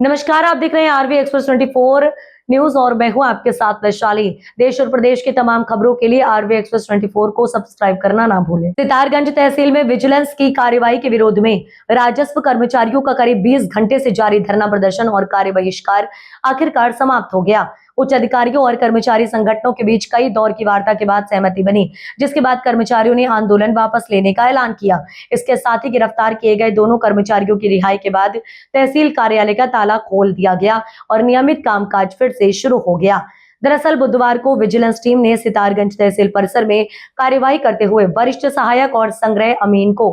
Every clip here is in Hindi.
नमस्कार, आप देख रहे हैं आरवी एक्सप्रेस 24 न्यूज और मैं हूं आपके साथ वैशाली। देश और प्रदेश की तमाम खबरों के लिए आरवी एक्सप्रेस 24 को सब्सक्राइब करना ना भूलें। सितारगंज तहसील में विजिलेंस की कार्रवाई के विरोध में राजस्व कर्मचारियों का करीब 20 घंटे से जारी धरना प्रदर्शन और कार्य बहिष्कार आखिरकार समाप्त हो गया। उच्च अधिकारियों और कर्मचारी संगठनों के बीच कई दौर की वार्ता के बाद सहमति बनी, जिसके बाद कर्मचारियों ने आंदोलन वापस लेने का ऐलान किया। इसके साथ ही गिरफ्तार किए गए दोनों कर्मचारियों की रिहाई के बाद तहसील कार्यालय का ताला खोल दिया गया और नियमित कामकाज फिर से शुरू हो गया। दरअसल बुधवार को विजिलेंस टीम ने सितारगंज तहसील परिसर में कार्यवाही करते हुए वरिष्ठ सहायक और संग्रह अमीन को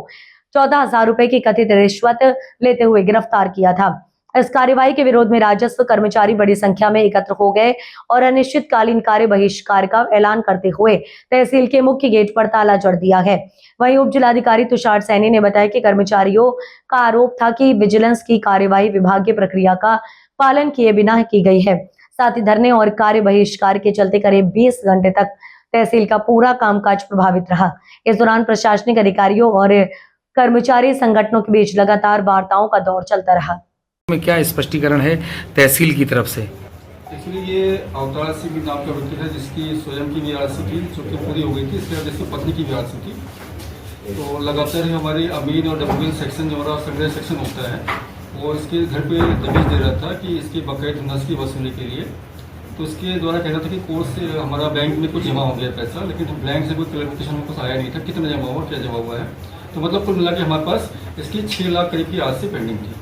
14,000 रुपए की कथित रिश्वत लेते हुए गिरफ्तार किया था। इस कार्रवाई के विरोध में राजस्व कर्मचारी बड़ी संख्या में एकत्र हो गए और अनिश्चितकालीन कार्य बहिष्कार का ऐलान करते हुए तहसील के मुख्य गेट पर ताला जड़ दिया है। वहीं उप जिलाधिकारी तुषार सैनी ने बताया कि कर्मचारियों का आरोप था कि विजिलेंस की कार्यवाही विभागीय प्रक्रिया का पालन किए बिना की गई है। साथ ही धरने और कार्य बहिष्कार के चलते करीब 20 घंटे तक तहसील का पूरा कामकाज प्रभावित रहा। इस दौरान प्रशासनिक अधिकारियों और कर्मचारी संगठनों के बीच लगातार वार्ताओं का दौर चलता रहा। में क्या स्पष्टीकरण है तहसील की तरफ से? एक्चुअली ये अवतार सिंह नाम का व्यक्ति है जिसकी स्वयं की बीआरसी थी जो कि पूरी हो गई थी। इसके बाद इसकी पत्नी की बीआरसी थी। तो लगातार ही हमारी अमीन और डब्ल्यूएन सेक्शन जो हमारा संग्रह सेक्शन होता है वो इसके घर पे दबिश दे रहा था कि इसकी बकाया धनराशि की वसूली के लिए। तो इसके द्वारा कहना था कि कोर्ट से हमारा बैंक में कुछ जमा हो गया पैसा, लेकिन बैंक से कोई क्लैरिफिकेशन कुछ आया नहीं था कितना जमा हुआ, क्या जमा हुआ है। तो मतलब कुल मिला के हमारे पास इसकी 6 लाख करीब की आरसी पेंडिंग थी।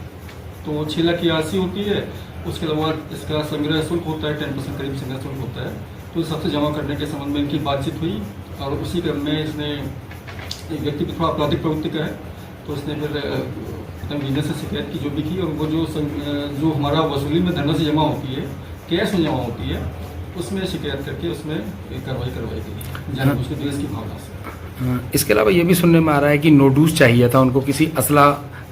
तो 6 लाख की आरसी होती है, उसके अलावा इसका संग्रह शुल्क होता है 10% करीब संग्रह शुल्क होता है। तो सबसे जमा करने के संबंध में इनकी बातचीत हुई और उसी क्रम में इसने एक व्यक्ति भी थोड़ा आपराधिक प्रवृत्ति का है, तो उसने फिर बिजनेस से शिकायत की जो भी की, और वो जो हमारा वसूली में धनराशि जमा होती है, कैश में जमा होती है, उसमें शिकायत करके उसमें कार्रवाई करवाई गई जानबूझ के द्वेष की भावना से। इसके अलावा ये भी सुनने में आ रहा है कि नोटिस चाहिए था उनको किसी असला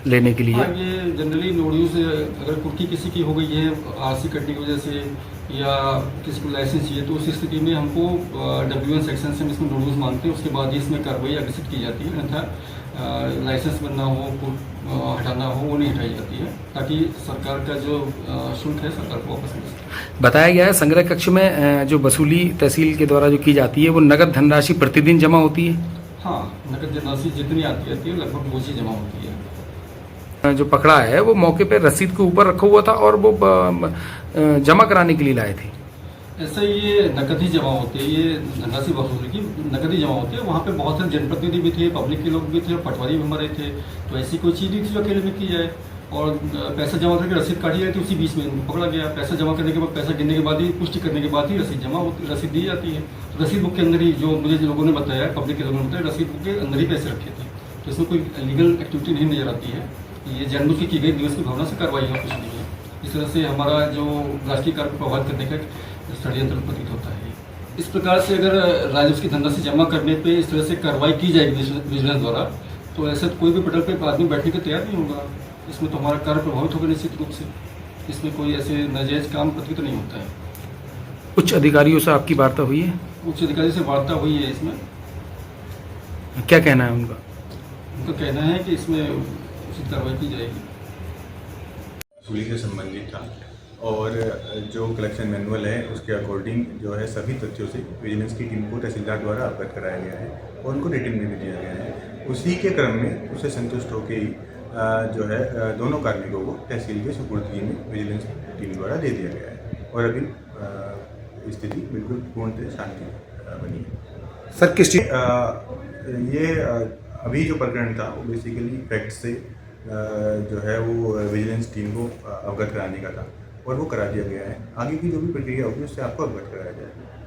लेने के लिए। हाँ, ये जनरली नोटिस अगर कुर्की किसी की हो गई है आरसी कटने की वजह से या किसी को लाइसेंस चाहिए, तो उस स्थिति में हमको डब्ल्यूएन सेक्शन से हम इसमें नोटिस मांगते हैं। उसके बाद ही इसमें कार्रवाई अग्रसित की जाती है, अन्यथा लाइसेंस बनना हो, हटाना हो, वो नहीं हटाई जाती है, ताकि सरकार का जो शुल्क है सरकार को वापस मिल सके। बताया गया है संग्रह कक्ष में जो वसूली तहसील के द्वारा जो की जाती है वो नगद धनराशि प्रतिदिन जमा होती है। हाँ, नगद धनराशि जितनी आती है लगभग वो चीज जमा होती है। जो पकड़ा है वो मौके पे रसीद के ऊपर रखा हुआ था और वो जमा कराने के लिए लाए थे। ऐसा ये नकद ही जमा होती है, ये धनराशि वसूली की नकद ही जमा होती है। वहाँ पे बहुत सारे जनप्रतिनिधि भी थे, पब्लिक के लोग भी थे, पटवारी भी हमारे थे। तो ऐसी कोई चीज़ नहीं थी जो अकेले में की जाए। और पैसा जमा करके रसीद काटी जाती है, उसी बीच में पकड़ा गया। पैसा जमा करने के बाद, पैसा गिनने के बाद ही, पुष्टि करने के बाद ही रसीद दी जाती है। तो रसीद बुक के अंदर ही, जो मुझे लोगों ने बताया, पब्लिक के लोगों ने बताया, रसीद बुक के अंदर ही पैसे रखे थे। तो इसमें कोई लीगल एक्टिविटी नहीं नजर आती है। ये जानबूझ की गई दिवस की भावना से कार्रवाई है, कुछ नहीं है। इस तरह से हमारा जो राष्ट्रीय कार्य को प्रभावित करने का षड्यंत्र प्रतीत होता है। इस प्रकार से अगर राजस्व की धनराशि जमा करने पे इस तरह से कार्रवाई की जाएगी विजिलेंस द्वारा, तो ऐसे कोई भी पटल पे आदमी बैठने को तैयार नहीं होगा। इसमें तो हमारा कार्य प्रभावित होगा निश्चित रूप से। इसमें कोई ऐसे नाजायज काम प्रतीत नहीं होता है। उच्च अधिकारियों से आपकी वार्ता हुई है? उच्च अधिकारी से वार्ता हुई है। इसमें क्या कहना है उनका? उनका कहना है कि इसमें उचित कार्रवाई की जाएगी। वसूली से संबंधित था और जो कलेक्शन मैनुअल है उसके अकॉर्डिंग जो है सभी तथ्यों से विजिलेंस की टीम को तहसीलदार द्वारा अवगत कराया गया है और उनको रिटन में भी दिया गया है। उसी के क्रम में उससे संतुष्ट होकर जो है दोनों कार्मिकों को तहसील के सुपुर्दगी में विजिलेंस टीम द्वारा दे दिया गया है और अभी स्थिति बिल्कुल पूर्णतः शांति बनी है। सर किस ये अभी जो प्रकरण था वो बेसिकली फैक्ट से जो है वो विजिलेंस टीम को अवगत कराने का था और वो करा दिया गया है। आगे की जो भी प्रक्रिया होगी उससे आपको अवगत कराया जाएगा।